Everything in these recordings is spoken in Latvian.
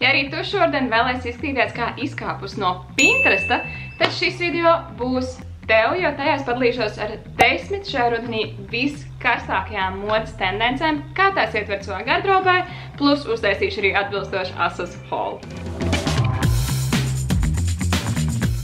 Ja arī tu šodien vēlēs izskatīties kā izkāpus no Pinteresta, tad šis video būs tev, jo tajās padalīšos ar 10 šajā rudenī viskarstākajām modes tendencēm, kā tās ietvert savā gardrobē, plus uztaisīšu arī atbilstoši ASOS haul.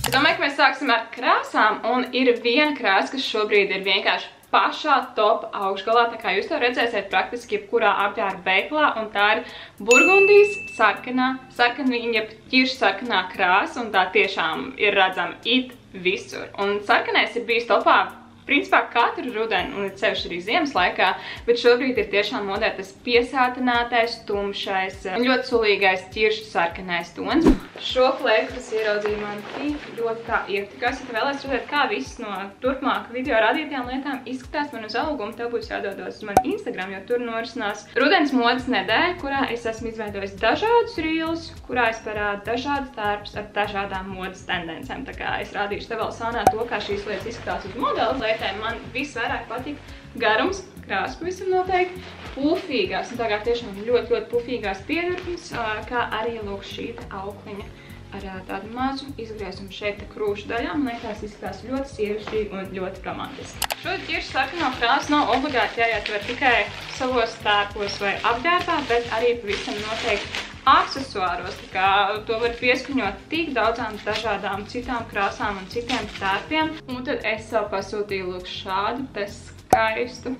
Es domāju, ka mēs sāksim ar krāsām, un ir viena krāsa, kas šobrīd ir vienkārši pašā top augšgalā, tā kā jūs to redzēsiet praktiski jebkurā apģērba veikalā, un tā ir burgundijas sarkanvīņa, jeb ķiršu sarkanā krāsa, un tā tiešām ir redzama it visur. Un sarkanais ir bijis topā principā katru rudeni, un ir sevišķi arī ziemas laikā, bet šobrīd ir tiešām modē tas piesātinātais, tumšais, ļoti sulīgais ķiršu sarkanais tons. Šo plēku, kas ieraudzīja man tik ļoti tā iepatikās, ja tu vēlēs redzēt, kā viss no turpmāk video radītajām lietām izskatās man uz augumu, tev būs jādodas uz mani Instagram, jo tur norisinās rudens modes nedēļa, kurā es esmu izveidojis dažādus reels, kurā es parādu dažādas tērpus ar dažādām modes tendencēm. Tā kā es rādīšu tev vēl sānā to, kā šīs lietas izskatās uz modeļu. Man visvairāk patīk garums, krāsa pavisam noteikti, pufīgās, un tā kā tiešām ļoti pufīgās pievirknes, kā arī lūk šī aukliņa ar tādu mazu izgriezumu šeit krūšu daļā. Man liekas, izskatās ļoti sievišķīgi un ļoti romantiski. Šo ķiršu sarkano krāsu nav obligāti jāietver tikai savos tērpos vai apģērbā, bet arī pavisam noteikti aksesuāros, tā kā to var pieskaņot tik daudzām dažādām citām krāsām un citiem tērpiem. Un tad es sev pasūtīju lūk šādu te skaistu,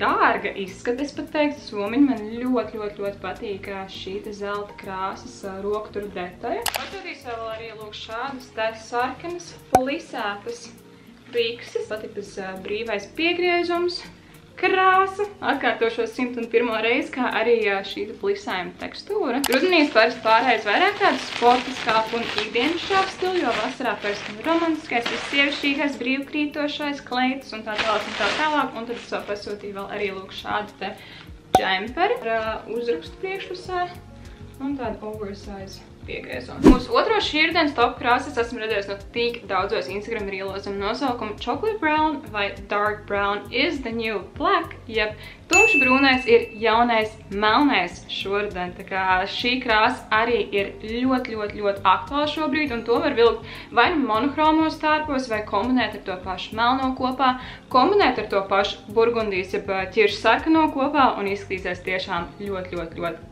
dārga izskata, es pat teiktu, somiņu. Man ļoti patīk šī te zelta krāsas rokturu detaļa. Pasūtīju sev arī lūk šādas te sarkanas, plisētas rikses, patikas brīvais piegriezums. Krāsa, atkārtošos 101 reizi, kā arī šī plisējuma tekstūra. Rudenīs parasti pārējais vairāk tādu sportiskāku un ikdienišķāku stilu, jo vasarā parasti romantiskais, vissievišķīgais, brīvkrītošais, kleitas un tā tālāk. Un tad es vēl pasūtīju vēl arī lūk šādu te džemperi ar uzrakstu priekšpusē un tādu oversize piegriezums. Mūsu otro šī rudens top krāsas esmu redzējusi no tik daudzos Instagram rīlos un nosaukumu Chocolate Brown vai Dark Brown is the new black, jeb tumši brūnais ir jaunais melnais šoruden. Tā kā šī krāsa arī ir ļoti aktuāla šobrīd, un to var vilkt vai monochromos tērpos, vai kombinēt ar to pašu melno kopā, kombinēt ar to pašu burgundijas, jeb ķiršu sarkano kopā, un izskatīsies tiešām ļoti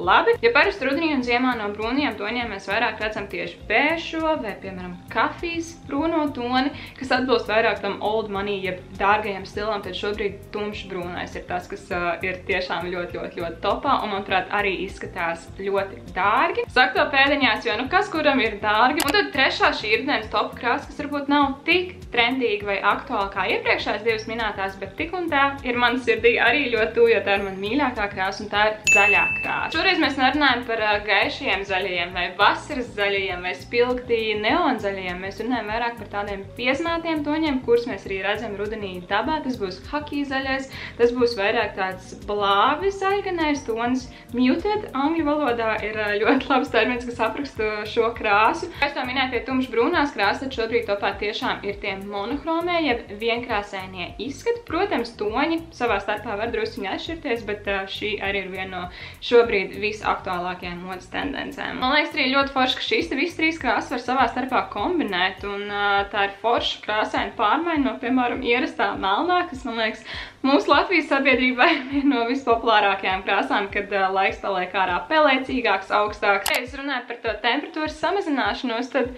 labi. Ja parasti rudenī un ziemā no brūniem toņiem mēs vairāk redzam tieši bēšo vai, piemēram, kafijas brūno toni, kas atbilst vairāk tam old money, jeb dārgajam stilam, tad šobrīd tumši brūnais ir tas, kas ir tiešām ļoti topā, un, manuprāt, arī izskatās ļoti dārgi. Saku to pēdiņās, jo, kas kuram ir dārgi. Un tad trešā šī rudens top krāsa, kas varbūt nav tik trendīga vai aktuāla kā iepriekšējās divas minētās, bet tik un tā ir man sirdī arī ļoti tuvu, jo tā ir man mīļākā krāsa, un tā ir zaļā krāsa. Šoreiz mēs nerunājam par gaišajiem zaļajiem vai vasaras zaļajiem vai spilgtī neonzaļajiem. Mēs runājam vairāk par tādiem piezinātiem toņiem, kurus mēs arī redzam rudenī dabā. Tas būs haki zaļais, tas būs vairāk tāds blāvi zaļganais tons. Muted angļu valodā ir ļoti labs termins, kas apraksta šo krāsu. Kā es to minēju, tie tumši brūnās krāsas, tad šobrīd topā tiešām ir tie monochromē, jeb vienkrāsainie izskati. Protams, toņi savā starpā var drusciņi atšķirties, bet šī arī ir viena no šobrīd visaktuālākajām modes tendencēm. Man liekas arī ļoti forši, ka šīs visas trīs krāsas var savā starpā kombinēt, un tā ir forša krāsaina pārmaiņa no, piemēram, ierastā melnā, kas, man liekas, mūsu Latvijas sabiedrībā ir viena no vispopulārākajām krāsām, kad laiks paliek ārā pelēcīgāks, augstāks. Ja es runāju par to temperatūras samazināšanos, tad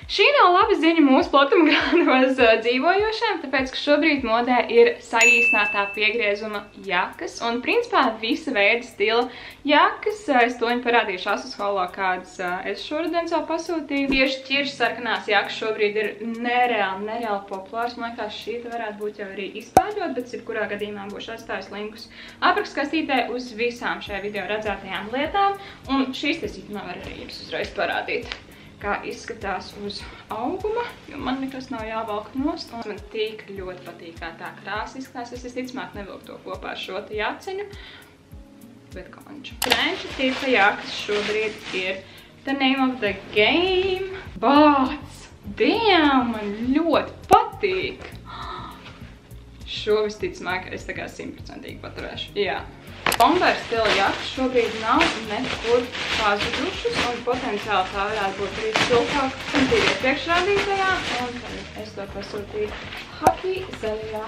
šī nav laba ziņa mūsu platumgrādos dzīvojošiem, tāpēc, ka šobrīd modē ir saīsinātā piegriezuma jakas, un principā visa veida stila jakas. Es to viņu parādīšu ASOS haulā, kādas es šoruden savu pasūtīju. Tieši ķiršu sarkanās jakas šobrīd ir nereāli populārs. Man liekas, šī varētu būt jau arī izpārļot, bet jebkurā gadījumā būšu atstājis linkus aprakskastītē uz visām šajā video redzētajām lietām, un šīs tiesībā var arī jums uzreiz parādīt, kā izskatās uz auguma, jo man nekas nav jāvalk nost, un man tik ļoti patīk, kā tā krāsa izskatās. Es visticamāk nevilku to kopā ar šo te jaciņu, bet konču. Franču tipa jakas šobrīd ir the name of the game. Bāc! Damn! Man ļoti patīk! Šo visticamāk es tā kā 100% paturēšu. Jā. Bomber stila jakas šobrīd nav nekur pazudušas, un potenciāli tā varētu būt arī siltāk, un tie iepriekš rādītajā, un tad es to pasūtīju haki zaļajā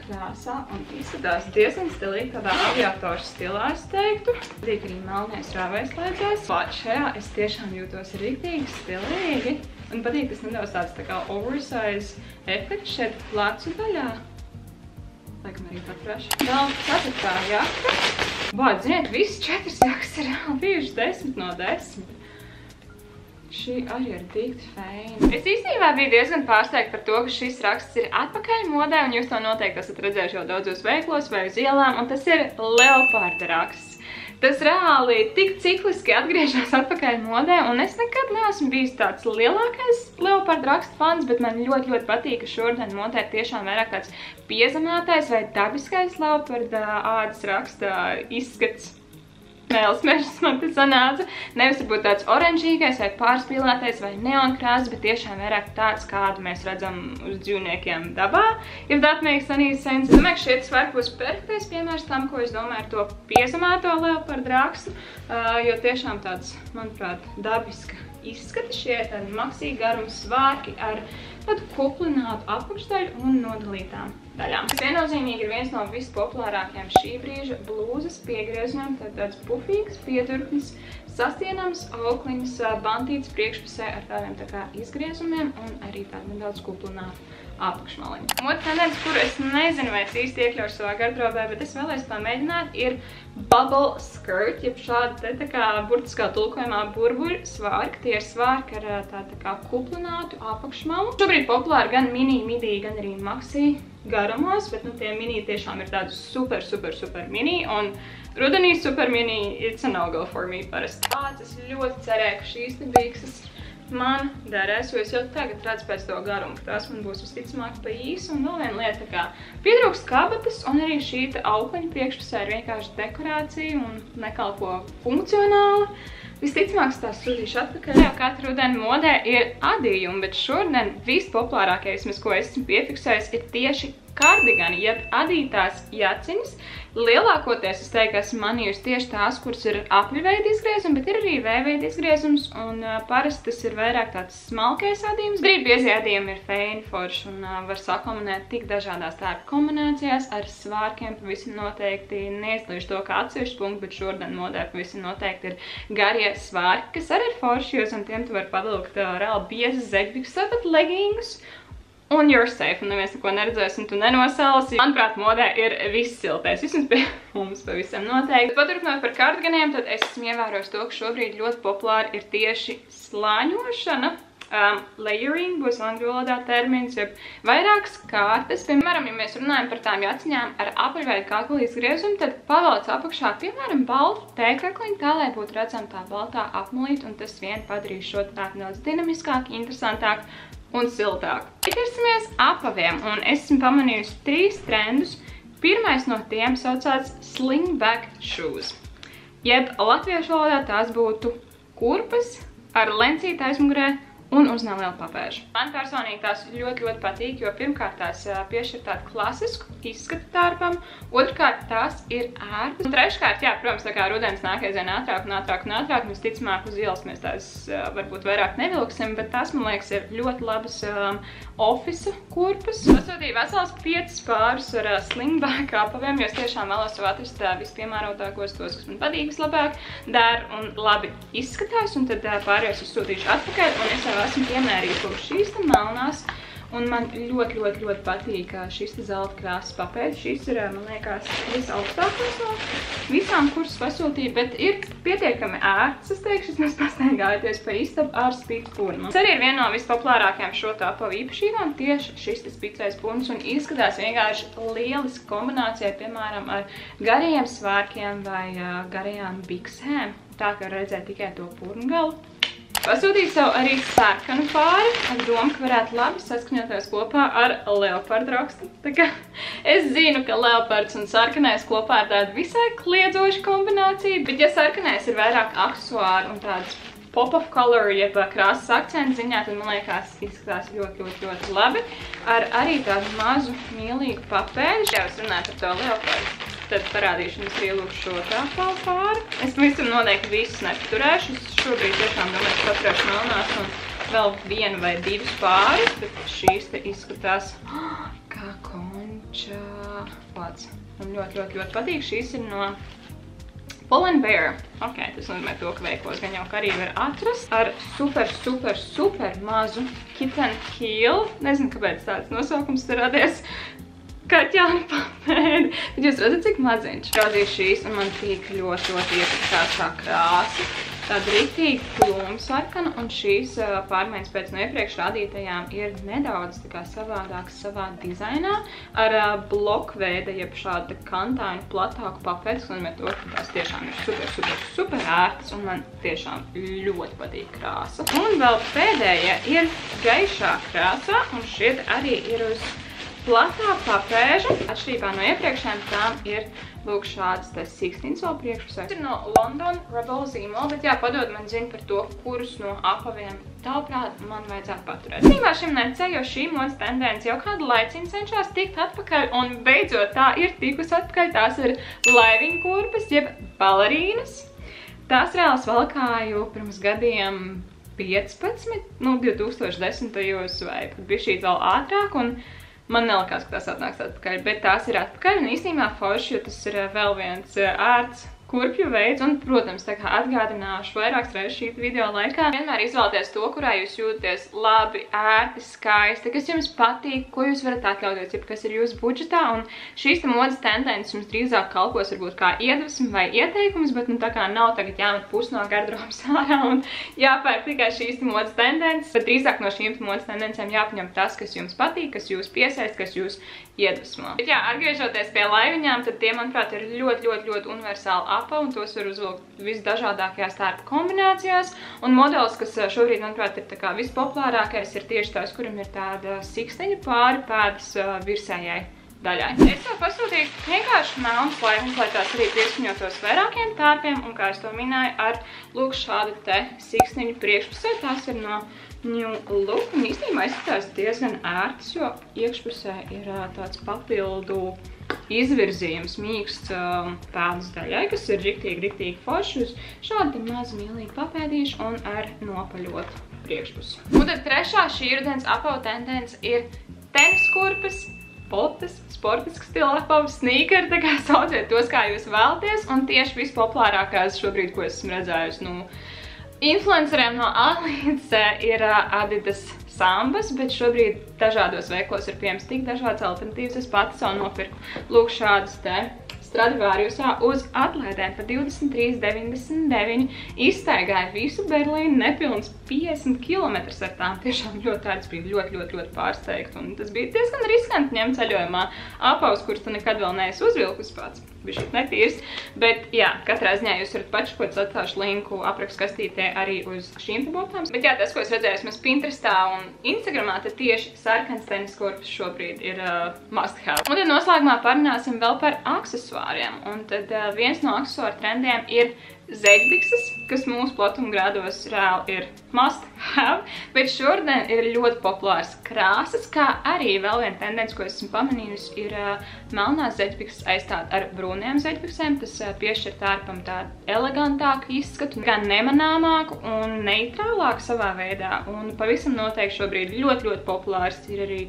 krāsā, un izskatās diezgan stilīgi, tādā aviatoru stilā, es teiktu. Patīk arī melnais rāvējslēdzējs. Šajā es tiešām jūtos riktīgi stilīgi, un patīk, tas nedaudz tāds tā kā oversize efekts šeit plecu daļā. Laikam arī papraši. Vēl 4. jaka. Bāc, ziniet, visas 4 jakas ir bijušas 10 no 10. Šī arī ir dikti feina. Es īstenībā biju diezgan pārsteigta par to, ka šis raksts ir atpakaļ modē, un jūs to noteikti esat redzējuši jau daudzos veiklos vai uz ielām, un tas ir leoparda raksts. Tas reāli tik cikliski atgriežas atpakaļ modē, un es nekad neesmu bijis tāds lielākais leoparda raksta fans, bet man ļoti patīk, ka šodien modē tiešām vairāk tāds piezemētais vai dabiskais leoparda ādas raksta izskats. Mēles mežs man te sanāca. Nevis varbūt tāds oranžīgais vai pārspīlētais vai neonkrāsas, bet tiešām vairāk tāds, kādu mēs redzam uz dzīvniekiem dabā. If that makes any sense. Es domāju, ka šeit svarīgi būs perfektais piemērs tam, ko es domāju ar to piezemēto leopardu rakstu, jo tiešām tāds, manuprāt, dabiska izskata. Šie ir tādi maksīgi garumi svārki ar tādu kuplinātu apakšdaļu un nodalītām daļām. Tas viennozīmīgi ir viens no vispopulārākajiem šī brīža blūzas piegriezumiem, tāds pufīgs, piedurknis, sastienams, aukliņas, bantīts priekšpusē ar tādiem tā kā izgriezumiem un arī tādu nedaudz kuplinātu apakšmaliņu. Otra tendence, kuru es nezinu, vai es īsti iekļaušu savā gardrobē, bet es vēlēs pamēģināt, ir bubble skirt, jeb šāda te tā kā burtiskā tulkojumā burbuļu svārki. Tie ir svārki ar tādu tā kā kuplinātu apakšmalu. Šobrīd populāri gan mini, midi, gan arī maxi garumos, bet tie mini tiešām ir tādi super mini, un rudenī super mini, it's a no-go for me parasti. Es ļoti cerēju, ka šīs te bikses man derēs, jo es jau tagad redzu pēc to garumu, ka tās man būs visticamāk pa īsu, un vēl viena lieta, kā pietrūkst kabatas, un arī šī aukliņa priekšpusē ir vienkārši dekorācija un nekalpo funkcionāli. Visticamāk, tās sūtīšu atpakaļ. Jau katru rudeni modē ir adījumi, bet šodien vispopulārākais, ko esmu piefiksējis, ir tieši kardigani, jeb adītās jaciņas. Lielākoties es teiktu, ka esmu manījusi tieši tās, kuras ir apļveida izgriezumi, bet ir arī V-veida izgriezums, un parasti tas ir vairāk tāds smalkais adījums. Brīd biezie adījumi ir feini forši un var sakombinēt tik dažādās tērpu kombinācijās ar svārkiem. Pavisam noteikti neizlīšu to kā atsevišķu punktu, bet šodien modē pavisam noteikti ir garie svārki, kas arī ir forši, jo zem tiem tu var pavilkt reāli biezas zeķbiksas, tāpat legingus. Un you're safe, un neviens neko neredzēs, un tu nenosālsi. Manuprāt, modē ir viss siltais, vismaz pie mums pavisam noteikti. Paturpinot par kardiganiem, tad es esmu ievērojis to, ka šobrīd ļoti populāri ir tieši slāņošana. Layering būs angļu valodā termins, jeb vairākas kārtas. Piemēram, ja mēs runājam par tām jaciņām ar apaļveidu kakla izgriezumu, tad pavelc apakšā, piemēram, baltu tēkrakliņu, tā, lai būtu redzama tā baltā apmulīte, un tas vien padarīs šo tā nedaudz dinamiskāk, interesantāk un siltāk. Ķersimies apaviem, un esmu pamanījusi 3 trendus. Pirmais no tiem saucās slingback shoes. Jeb latviešu valodā tās būtu kurpes ar lencīti aizmugurē un uz nelielu papēžu. Man personīgi tās ļoti patīk, jo pirmkārt tās piešķir tādu klasisku izskatu tārpam, otrkārt tās ir ērtas. Un treškārt, jā, protams, tā kā rudens nāk aizvien ātrāk, mēs ticamāk uz ielas mēs tās varbūt vairāk nevilksim, bet tās, man liekas, ir ļoti labas ofisa kurpes. Pasūtīju vesels 5 pārus ar slingback apaviem, jo es tiešām vēlos sev atrast vispiemērotākos tos, kas man patīk vislabāk, der un labi izskatās, un tad pārējos uzsūtīšu atpakaļ, un es jau esmu piemērījusi šīs te melnās, un man ļoti patīk šis te zelta krāsas papēdis. Šis ir, man liekas, visaugstākais no visām, kuras pasūtīju, bet ir pietiekami ērts, es teikšu, mēs pastaigājoties pa istabu ar spītu purnu. Tas arī ir viena no vispopulārākajām šo tā apavu īpašībām, tieši šis te spicais purns, un izskatās vienkārši lieliski kombinācijai, piemēram, ar garajiem svārkiem vai garajām biksēm. Tā kā redzēt tikai to purnu galu. Pasūtīju sev arī sarkanu pāri, ar domu, ka varētu labi saskaņoties kopā ar leopardu rakstu. Tā kā es zinu, ka leopards un sarkanais kopā ir tāda visai kliedzoša kombinācija, bet ja sarkanais ir vairāk aksesuāri un tāds pop-of color, jeb krāsas akcentu ziņā, tad man liekas izskatās ļoti labi. Ar arī tādu mazu mīlīgu papēdi. Jā, es runāju par to leopardu. tad parādīšu jums arī lūk šo tāpālu pāri. Es visam noteikti visus nepaturēšu. Es šobrīd tiešām domāju, ka paturēšu melnās un vēl vienu vai divas pāris, bet šīs te izskatās kā konča. Lāc, man ļoti patīk. Šīs ir no Pull & Bear. Ok, tas nozīmē to, ka veiklos gan jau ka arī var atrast ar super mazu kitten heel. Nezinu, kāpēc tāds nosaukums te radies. Kaķāna papēdi. Tad jūs redzat, cik maziņš. Rādīju šīs un man tīk ļoti iepatās tā krāsa. Tāda rītīgi plūmsarkana un šīs pārmaiņas pēc no iepriekš rādītajām ir nedaudz tā kā savādākas savā dizainā ar blokveida, jeb šāda kantāinu platāku papēdis, un to, ka tās tiešām ir super ērtas un man tiešām ļoti patīk krāsa. Un vēl pēdējie ir gaišā krāsā un šie arī ir uz platā papēža. Atšķirībā no iepriekšējām tām ir lūk šādas siksniņas vēl priekšpusē. Tas ir no London Rebel zīmola, bet jā, padod man zina par to, kurus no apaviem tavuprāt man vajadzētu paturēt. Tīmā šim necē, jo šī modas tendence jau kādu laiciņu cenšās tikt atpakaļ, un beidzot tā ir tikus atpakaļ. Tās ir laiviņu kurpes, jeb balerīnas. Tās reāls valkāju pirms gadiem 15, 2010. Vai pat bišķīt vēl ātrāk, un man nelikās, ka tās atnāks atpakaļ, bet tās ir atpakaļ, un īstenībā forši, jo tas ir vēl viens ērts kurpju veids, un, protams, tā kā atgādināšu vairākas reizes šī video laikā, vienmēr izvēlēties to, kurā jūs jūtaties labi, ērti, skaisti, kas jums patīk, ko jūs varat atļauties, ja kas ir jūsu budžetā, un šīs modas tendences jums drīzāk kalpos varbūt kā iedvesmi vai ieteikums, bet, tā kā nav tagad jāmet pus no garderobas ārā un jāpērk tikai šīs modas tendences, bet drīzāk no šīm modas tendencēm jāpaņem tas, kas jums patīk, kas jūs piesaist, kas jūs iedvesmo. Bet jā, atgriežoties pie laiviņām, tad tie, manuprāt, ir ļoti universāli apa, un tos var uzvilkt visdažādākajās tērpa kombinācijās. Un modelis, kas šobrīd, manuprāt, ir tā kā vispopulārākais, ir tieši tās, kuram ir tāda siksteņa pāri pēdas virsējai daļai. Es jau pasūtīju vienkārši melnas laiviņas, lai tās arī pieskaņotos vairākiem tērpiem, un kā es to minēju, ar lūk šādu te siksteņu priekšpusē. Tās ir no New Look, un īstenībā izskatās diezgan ērtas, jo iekšpusē ir tāds papildu izvirzījums mīksts pēdas daļai, kas ir riktīgi forši uz šādu mazu mielīgu papēdīšu un ar nopaļotu priekšpusi. Un tad trešā šī rudens apavu tendence ir teniskurpes, botas, sportisks stila apavs, sneakeri, tā kā sauciet tos, kā jūs vēlaties, un tieši vispopulārākās šobrīd, ko esmu redzējusi, influenceriem no A līdz Z ir Adidas Sambas, bet šobrīd dažādos veiklos ir pieejams tik dažādas alternatīvas. Es pati savu nopirku lūk šādas te Stradivariusā uz atlaidēm par 23,99. Izstaigāju visu Berlīnu nepilns 50 km ar tām. Tiešām ļoti ērts, bija ļoti pārsteigta. Un tas bija diezgan riskanti ņemt ceļojumā apavus, kurus tu nekad vēl neesi uzvilkus pats. Bija šeit netīrs, bet jā, katrā ziņā jūs varat pačakot, atstāšu linku aprakskastītē arī uz šīm te botām. Bet jā, tas, ko es redzēju esmu Pinterestā un Instagramā, tad tieši sarkans teniskurpes šobrīd ir must have. Un tad noslēgumā parunāsim vēl par aksesuāriem. Un tad viens no aksesuāru trendiem ir zeķbikses, kas mūsu platumgrādos reāli ir must have, bet šodien ir ļoti populārs krāsas, kā arī vēl viena tendence, ko esmu pamanījusi, ir melnās zeķbikses aizstāt ar brūniem zeķbiksēm. Tas piešķir tērpam tādu elegantāku izskatu, gan nemanāmāku un neitrālāku savā veidā. Un pavisam noteikti šobrīd ļoti populārs ir arī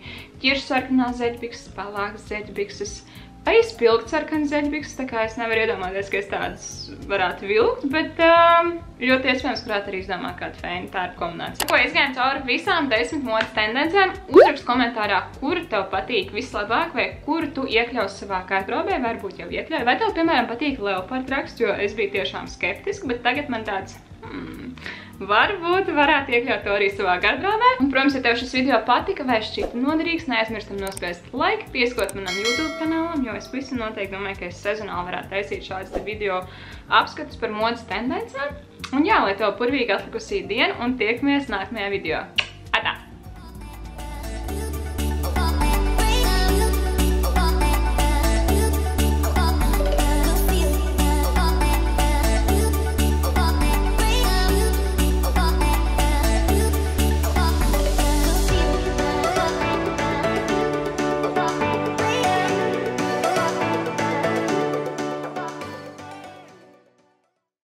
ķiršsarkanās zeķbikses, pelēkas zeķbikses, arī spilgts sarkanas zeķbikses, tā kā es nevaru iedomāties, ka es tādas varētu vilkt, bet ļoti iespējams, varētu arī izdomāt kādu feinu tērpu kombināciju. Ko izgājām cauri visām 10 modas tendencēm, uzrakst komentārā, kura tev patīk vislabāk, vai kuru tu iekļaus savā gardrobē, varbūt jau iekļauj, vai tev, piemēram, patīk leopardraksts, jo es biju tiešām skeptiski, bet tagad man tāds, varbūt varētu iekļaut to arī savā gardrobē. Un, protams, ja tev šis video patika vai šķita noderīgs, neaizmirstam nospiest like, pieskot manam YouTube kanālam, jo es visu noteikti domāju, ka es sezonāli varētu taisīt šādas video apskatus par modas tendencēm. Un jā, lai tev purvīgi atlikusī diena un tiekamies nākamajā video.